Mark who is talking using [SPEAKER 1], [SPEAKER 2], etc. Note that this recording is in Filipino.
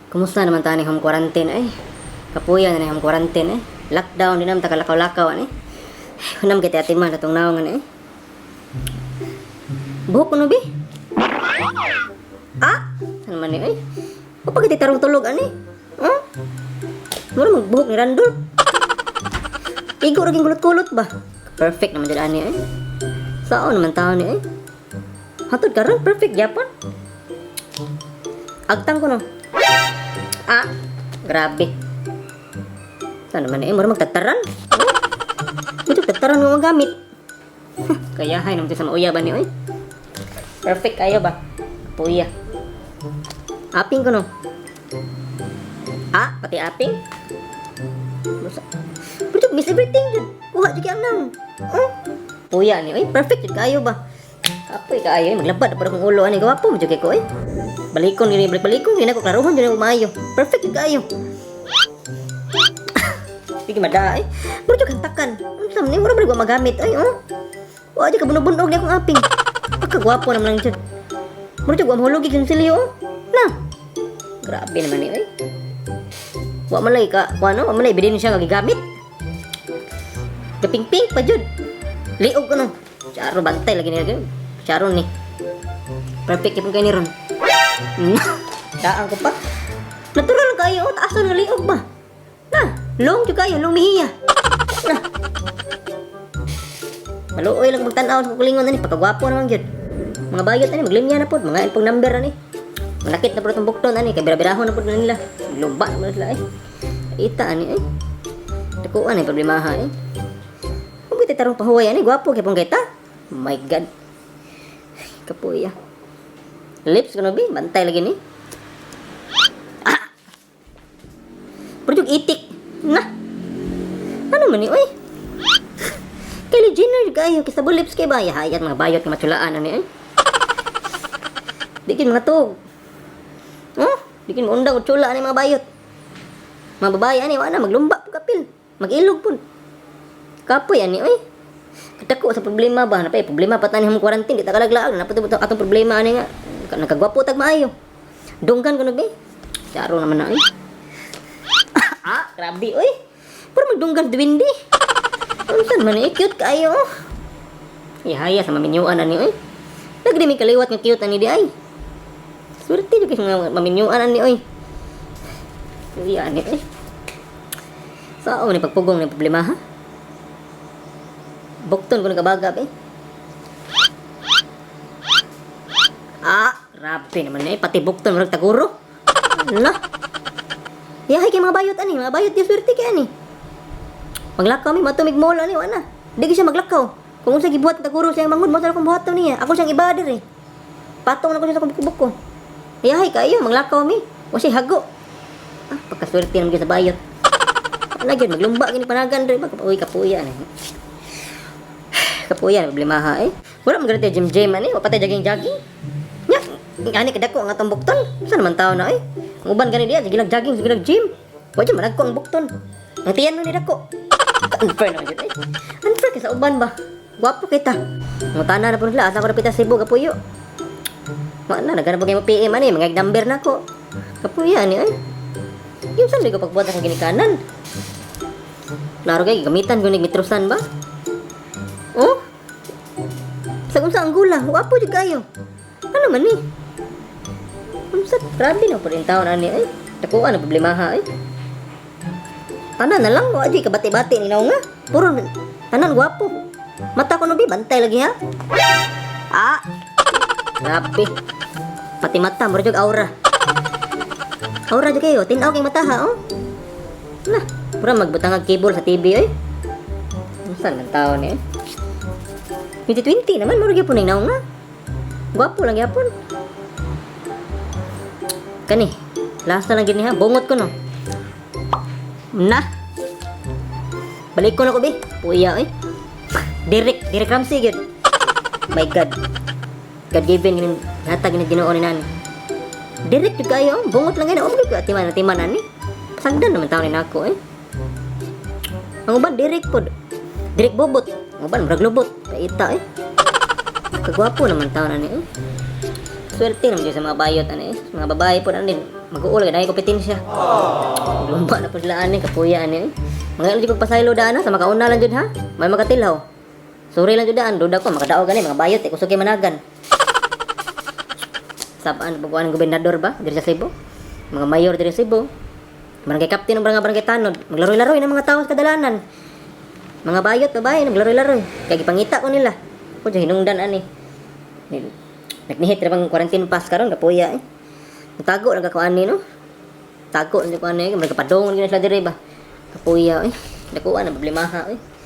[SPEAKER 1] Kumusta naman tani home quarantine ay? Kapuya na home quarantine ay. Lockdown din naman takalakaw-lakaw ani. Hunam kita atiman sa tong naong ani. Buhok kuno bi? Ano man ni ay? O pag tarong tulog ani? Mura magbuhok ni Randol. Igo ra gulot-kulot ba? Perfect naman dyan ani ay. Sao naman tao ni ay? Hatod karon perfect gyapon. Agtang ko no. Grabe. Saan naman eh, mura magtataran. Ito, tataran mo magamit. Kaya, hay naman sa mauya ba ni, oy? Perfect kayo ba? Puya. Aping ko no. Pati aping? Pero miss everything dyan. Kuha dyan kaya nang. Puya ni, oy, perfect dyan kayo ba? Apoy kayo, maglabad para kong ulo. Ano, gawapo mo dyan ko, oy? Balikon, balik-balikon, hindi na ko klaruhan, hindi na umayo. Perfect yung kayo. Sige mada, ay. Mura dyan kantakan. Ang sam ni, mura balik ko magamit, ay, Wala dyan kabunog-bunog niya akong aping. Pagkagwapo naman lang dyan. Mura dyan ko amahulog yung silyo, Na. Grabe naman eh, ay. Wala malay ka, wala malay, bilhin siya gagamit. Gaping-ping pa dyan. Liog ko no. Charo, bantay lagi nila. Charo ni. Perfect yung kayo ni Ron. Daan ko pa. Natural kayo, taasan nga liog ba? Long juga kayo, long mihiya. Maluoy lang magtanaw sa kulingon na ni, pagkagwapo naman yun. Mga bayot na ni, maglimya na po, mga infong number na ni. Manakit na po itong bukton na ni, kay birabirahon na po na nila. Lumba naman sila eh. Ita ni eh. Takuan eh, problema ha eh. Kung buti tarong pahuway ni, gwapo kaya pong kita. Oh my God. Kapuya. Lips ko na bi, bantay lagi ni. Pero yung itik. Ano man ni, oy? Kylie Jenner kayo, kisabol lips kay ba? Hayat mga bayot nga matsulaan na ni, oy. Dikin mga tog. Dikin mo undang o tsula ni mga bayot. Mga babae ani, wala maglumba po kapil. Mag-ilog po. Kapoy ani, oy. Katako sa problema ba? Napay problema pa tani home quarantine, di ta kalaglaag. Napatubot atong problema ani nga. Nagkagwapo tag maayo. Dunggan ko na ba? Charo naman na, oy. Grabe, oy. Pero magdunggan duwindi. Saan man eh, cute kayo. Ihaya sa maminyuan na ni, oy. Lagi may kaliwat nga cute ani di ay. Swerte yung kasi nga maminyuan na ni, oy. Kuya ani, oy. Sao ni pagpugong na problema, ha? Bukton ko nagabagap, eh. Grabe naman eh. Pati bukton marag taguro. Yahay kay mga bayot ani, mga bayot di swerte kay ani. Maglakaw mi matumig mall ani wala. Dili siya maglakaw. Kung unsa gibuhat taguro siya mangud mo sa akong buhaton niya. Ako siyang ibadir eh. Patong na ko siya sa buko ko. Yahay kayo maglakaw mi. O si hago. Pagkaswerte naman sa bayot. Wala gyud maglumba gini panagan dre uy kapuya ani. Kapuya problema ha eh. Wala man ganito gym ani, wa patay jogging. Nya, ani kadako ang atong bukton. Sa naman tao na eh. Ang uban gani diya, sige jogging, sige gym. Wa dyan managko ang bukton. Ang tiyan mo ni dako. Unfair naman dyan eh. Unfair ka sa uban ba? Gwapo kita. Mutana na po nila, asa ko napita Cebu, kapuyo. Wala, naghanap po kayo PM ani, mga number na ko. Kapuyo ani eh. Yung saan ko pagbuhat akong ginikanan. Klaro kayo, gamitan ko nagmitrosan ba? Sagun sa anggula, gwapo dyan kayo. Ano man eh? Grabe na po rin taon ani ay. Takuan ang problema ha ay. Tanan na lang, wadi ka bati-bati ni nga. Puro tanan gwapo. Mata ko no bi bantay lagi ha. Grabe. Pati mata mo jud aura. Aura jud kayo, tinaw kay mata ha pura magbutang ang cable sa TV ay. Saan man taon eh? 2020 naman mo gyapon ni nga. Gwapo lang gyapon. Kani, last na lang gini ha, bungot ko no. Balik ko na ko bi, puya eh. Direct Ramsey gud. My God. God given gini, hatag gini Ginoo ni nani. Direct jud kayo, bungot lang gani, timan ani. Pasagdan naman taon ni nako eh. Ang uban direct pod. Direct bobot. Ang uban murag lubot, kaita eh. Kagwapo naman taon ani eh. Swerte naman sa mga bayot ani, mga babae po na din. mag-uul ka dahil kompetensya. Lumba na po sila ani, kapuya ani. Mga ilang pasaylo daan ha, sa makauna lang jud ha. May makatilaw. Sorry lang jud daan, duda ko makadaog gani mga bayot kusog kay managan. Sabaan pagkuan ng gobernador ba diri sa Cebu? Mga mayor diri sa Cebu. Barangay captain ng barangay Tanod, maglaro-laro ng mga tao sa kadalanan. Mga bayot babae naglaro-laro. Kaya gipangita ko nila. Ko hinungdan ani. Nagnihit ra bang quarantine pass karon kapuya eh. Tago lang ka ani no. Tago lang ko ani, may kapadong sila diri ba. Kapuya eh. Dakuan ang problema ha eh.